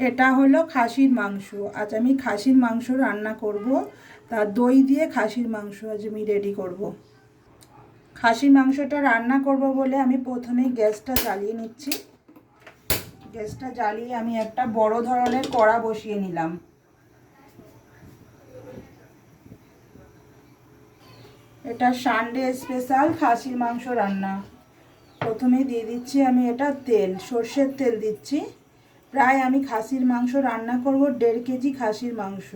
এটা হলো খাসির মাংস। আজ আমি খাসির মাংস রান্না করব। তা দই দিয়ে খাসির মাংস আজ আমি রেডি করব। খাসির মাংসটা রান্না করব বলে আমি প্রথমেই গ্যাসটা জ্বালিয়ে নিচ্ছি। গ্যাসটা জ্বালিয়ে আমি একটা বড় ধরনের কড়া বসিয়ে নিলাম। এটা সানডে স্পেশাল খাসির মাংস রান্না। প্রথমে দিয়ে দিচ্ছি আমি এটা তেল, সর্ষের তেল দিচ্ছি। প্রায় আমি খাসির মাংস রান্না করব 1.5 কেজি খাসির মাংস,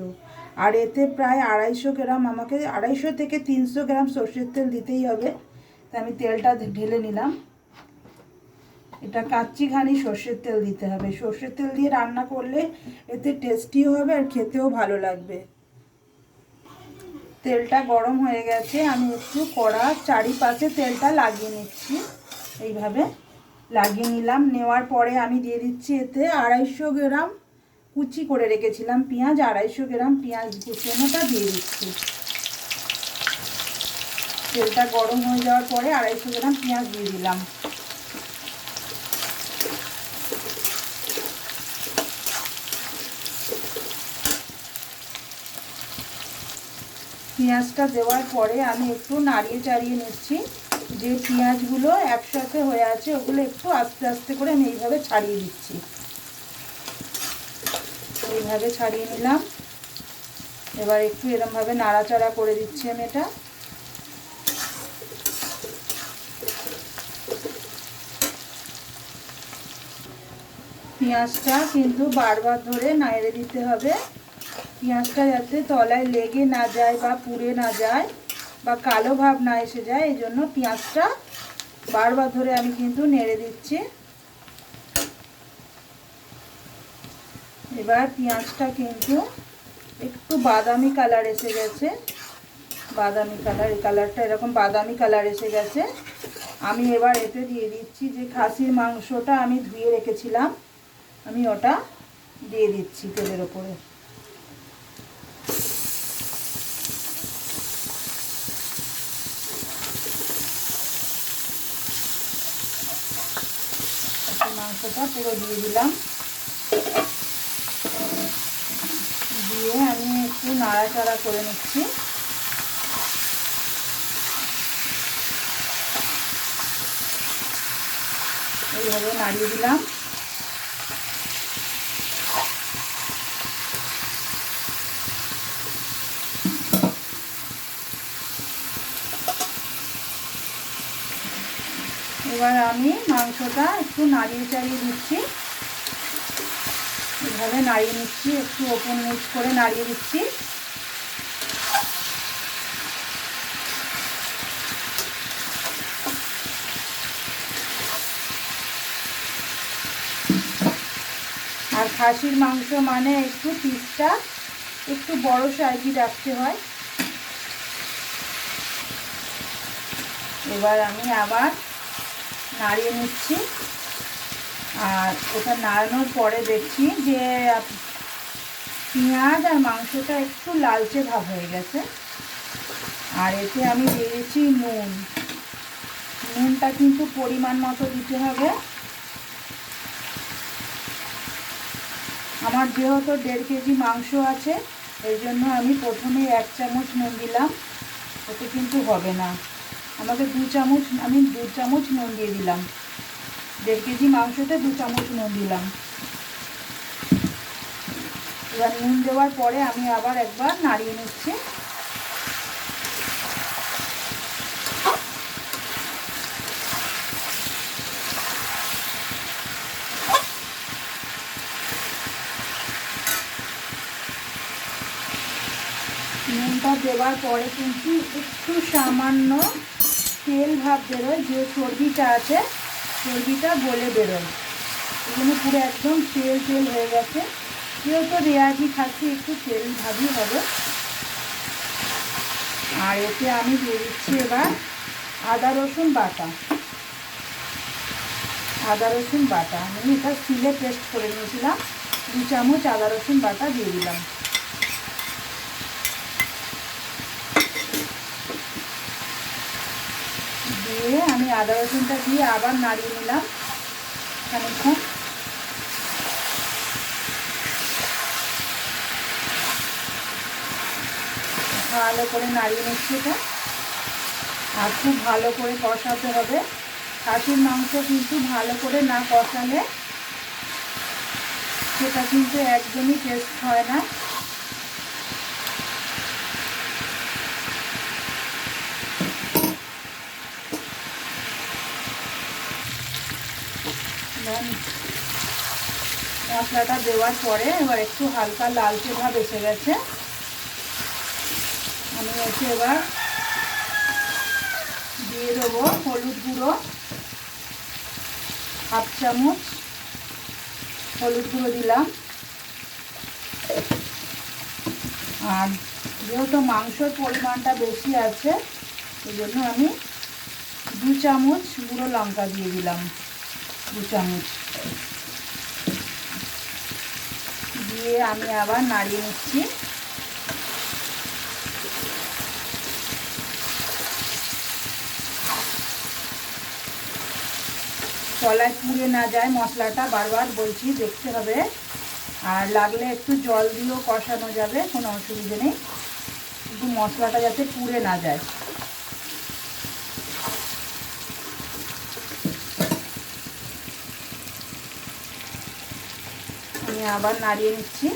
আর এতে প্রায় 250 গ্রাম, আমাকে 250 থেকে 300 গ্রাম সর্ষের তেল দিতেই হবে। তা আমি তেলটা ঢেলে নিলাম। এটা কাচ্চি ঘানি সর্ষের তেল দিতে হবে। সর্ষের তেল দিয়ে রান্না করলে এতে টেস্টিও হবে আর খেতেও ভালো লাগবে। তেলটা গরম হয়ে গেছে, আমি একটু কড়ার চারিপাশে তেলটা লাগিয়ে নিচ্ছি। এইভাবে লাগিয়ে নিলাম। নেওয়ার পরে আমি দিয়ে দিচ্ছি এতে 250 গ্রাম কুচি করে রেখেছিলাম পেঁয়াজ, 250 গ্রাম পেঁয়াজ কুচনোটা দিয়ে দিচ্ছি। তেলটা গরম হয়ে যাওয়ার পরে 250 গ্রাম পেঁয়াজ দিয়ে দিলাম। পেঁয়াজটা দেওয়ার পরে আমি একটু নাড়িয়ে চাড়িয়ে নিচ্ছি। যে পেঁয়াজগুলো একসাথে হয়ে আছে ওগুলো একটু আস্তে আস্তে করে আমি এইভাবে ছাড়িয়ে দিচ্ছি। এইভাবে ছাড়িয়ে নিলাম। এবার একটু এরমভাবে নাড়াচাড়া করে দিচ্ছি আমি এটা। পেঁয়াজটা কিন্তু বারবার ধরে নাড়িয়ে দিতে হবে। পেঁয়াজটা যাতে তলায় লেগে না যায় বা পুড়ে না যায় বা কালো ভাব না এসে যায়, এই জন্য পেঁয়াজটা বারবার ধরে আমি কিন্তু নেড়ে দিচ্ছি। এবার পেঁয়াজটা কিন্তু একটু বাদামি কালার এসে গেছে। বাদামি কালার, এই কালারটা এরকম বাদামি কালার এসে গেছে। আমি এবার এতে দিয়ে দিচ্ছি যে খাসির মাংসটা আমি ধুয়ে রেখেছিলাম, আমি ওটা দিয়ে দিচ্ছি তেলের ওপরে। মাংসটা পুরো দিয়ে দিলাম। দিয়ে আমি একটু নাড়াচাড়া করে নিচ্ছি। এইভাবে নাড়িয়ে দিলাম। এবার আমি মাংসটা একটু নাড়িয়ে চাড়িয়ে দিচ্ছি। এভাবে নাড়িয়ে নিচ্ছি, একটু ওপর নিচ করে নাড়িয়ে দিচ্ছি। আর খাসির মাংস মানে একটু পিসটা একটু বড় সাইজই রাখতে হয়। এবার আমি আবার নাড়িয়ে নিচ্ছি। আর ওটা নাড়ানোর পরে দেখছি যে পেঁয়াজ আর মাংসটা একটু লালচে ভাব হয়ে গেছে। আর এতে আমি দিয়ে দিচ্ছি নুন। নুনটা কিন্তু পরিমাণ মতো দিতে হবে। আমার যেহেতু 1.5 কেজি মাংস আছে, এই জন্য আমি প্রথমে 1 চামচ নুন দিলাম। ওতে কিন্তু হবে না, আমাকে 2 চামচ, আমি 2 চামচ নুন দিয়ে দিলাম। 1.5 কেজি মাংসতে 2 চামচ নুন দিলাম। এবার নুন দেওয়ার পরে আমি আবার একবার নাড়িয়ে নিচ্ছি। নুনটা দেওয়ার পরে কিন্তু একটু সামান্য তেল ভাব বেরোয়, যে চর্বিটা আছে চর্বিটা গলে বেরোয়। এখানে পুরো একদম তেল তেল হয়ে গেছে। যেহেতু রেয়াজি খাচ্ছি একটু তেল ভাবই হবে। আর এতে আমি দিয়ে দিচ্ছি এবার আদা রসুন বাটা। আদা রসুন বাটা আমি এটা শিলে পেস্ট করে নিয়েছিলাম। 2 চামচ আদা রসুন বাটা দিয়ে দিলাম। দিয়ে আমি আদা রসুনটা দিয়ে আবার নাড়িয়ে নিলাম খানিকক্ষণ। ভালো করে নাড়িয়ে নিচ্ছি এটা। আর খুব ভালো করে কষাতে হবে। খাসির মাংস কিন্তু ভালো করে না কষালে সেটা কিন্তু একদমই টেস্ট হয় না। মশলাটা দেওয়ার পরে এবার একটু হালকা লালচে ভাব এসে গেছে। আমি এবার দিয়ে দেবো হলুদ গুঁড়ো, 1/2 চামচ হলুদ গুঁড়ো দিলাম। আর যেহেতু মাংসর পরিমাণটা বেশি আছে এই জন্য আমি 2 চামচ গুঁড়ো লঙ্কা দিয়ে দিলাম, 2 চামচ দিয়ে আমি আবার নাড়িয়ে নিচ্ছি। তলায় পুড়ে না যায় মশলাটা, বারবার বলছি দেখতে হবে। আর লাগলে একটু জল দিয়েও কষানো যাবে, কোনো অসুবিধে নেই, কিন্তু মশলাটা যাতে পুড়ে না যায়। আমি আবার নাড়িয়ে নিচ্ছি।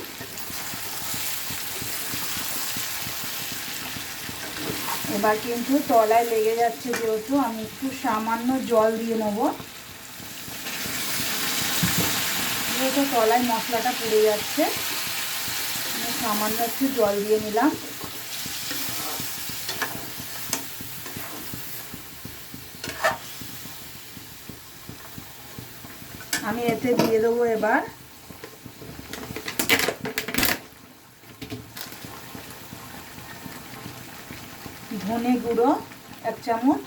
এবার কিন্তু তলায় লেগে যাচ্ছে, যেহেতু আমি একটু সামান্য জল দিয়ে নেব। যেহেতু তলায় মশলাটা পুড়ে যাচ্ছে আমি সামান্য একটু জল দিয়ে নিলাম। আমি এতে দিয়ে দেবো এবার ধনে গুঁড়ো 1 চামচ,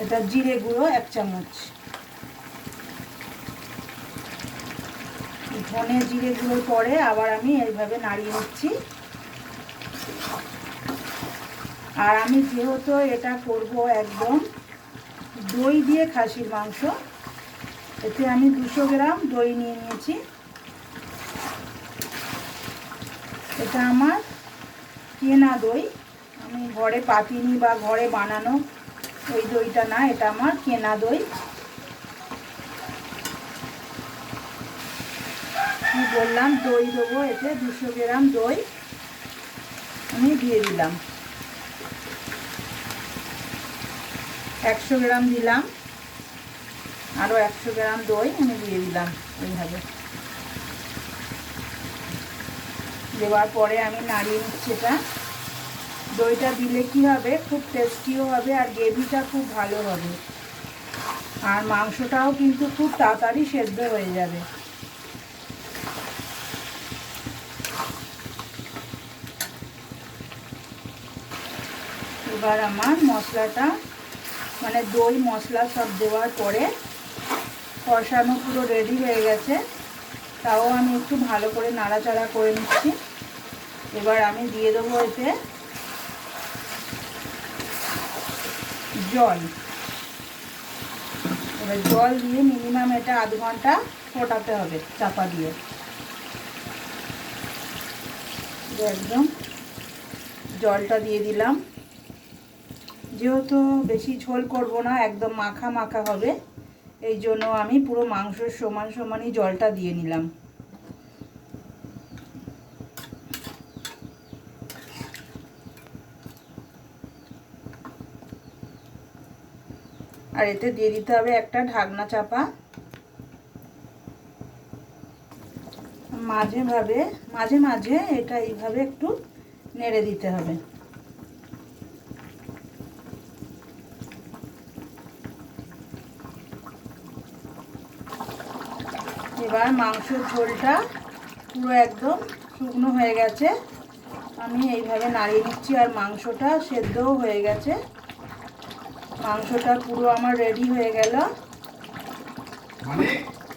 এটা জিরে গুঁড়ো 1 চামচ। ধনে জিরে গুঁড়োর পরে আবার আমি এইভাবে নাড়িয়ে নিচ্ছি। আর আমি যেহেতু এটা করব একদম দই দিয়ে খাসির মাংস, এতে আমি 200 গ্রাম দই নিয়ে নিয়েছি। এটা আমার কেনা দই, আমি ঘরে পাতিনি বা ঘরে বানানো ওই দইটা না, এটা আমার কেনা দই। আমি বললাম দই দেবো, এতে 200 গ্রাম দই আমি দিয়ে দিলাম। 100 গ্রাম দিলাম, আরও 100 গ্রাম দই আমি দিয়ে দিলাম। এইভাবে দেওয়ার পরে আমি নাড়িয়ে নিচ্ছি এটা। দইটা দিলে কি হবে, খুব টেস্টিও হবে আর গ্রেভিটা খুব ভালো হবে, আর মাংসটাও কিন্তু খুব তাড়াতাড়ি সেদ্ধ হয়ে যাবে। এবার আমার মশলাটা মানে দই মশলা সব দেওয়ার পরে কষানো পুরো রেডি হয়ে গেছে। তাও আমি একটু ভালো করে নাড়াচাড়া করে নিচ্ছি। এবার আমি দিয়ে দেবো এতে জল। এবার জল দিয়ে মিনিমাম এটা আধ ঘন্টা ফোটাতে হবে চাপা দিয়ে। একদম জলটা দিয়ে দিলাম। যেহেতু বেশি ঝোল করব না, একদম মাখা মাখা হবে, এই জন্য আমি পুরো মাংসের সমান সমানই জলটা দিয়ে নিলাম। আর এতে দিয়ে দিতে হবে একটা ঢাকনা চাপা। মাঝে মাঝে এটা এইভাবে একটু নেড়ে দিতে হবে। এবার মাংসের ঝোলটা পুরো একদম শুকনো হয়ে গেছে, আমি এইভাবে নাড়িয়ে নিচ্ছি। আর মাংসটা সেদ্ধও হয়ে গেছে, মাংসটা পুরো আমার রেডি হয়ে গেল।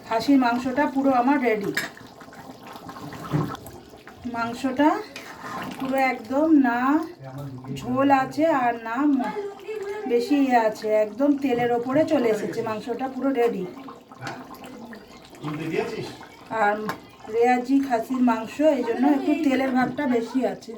খাসির মাংসটা পুরো আমার রেডি। মাংসটা পুরো একদম না ঝোল আছে আর না বেশি ইয়ে আছে, একদম তেলের ওপরে চলে এসেছে, মাংসটা পুরো রেডি। আর রেয়াজি খাসির মাংস, এই জন্য একটু তেলের ভাগটা বেশি আছে।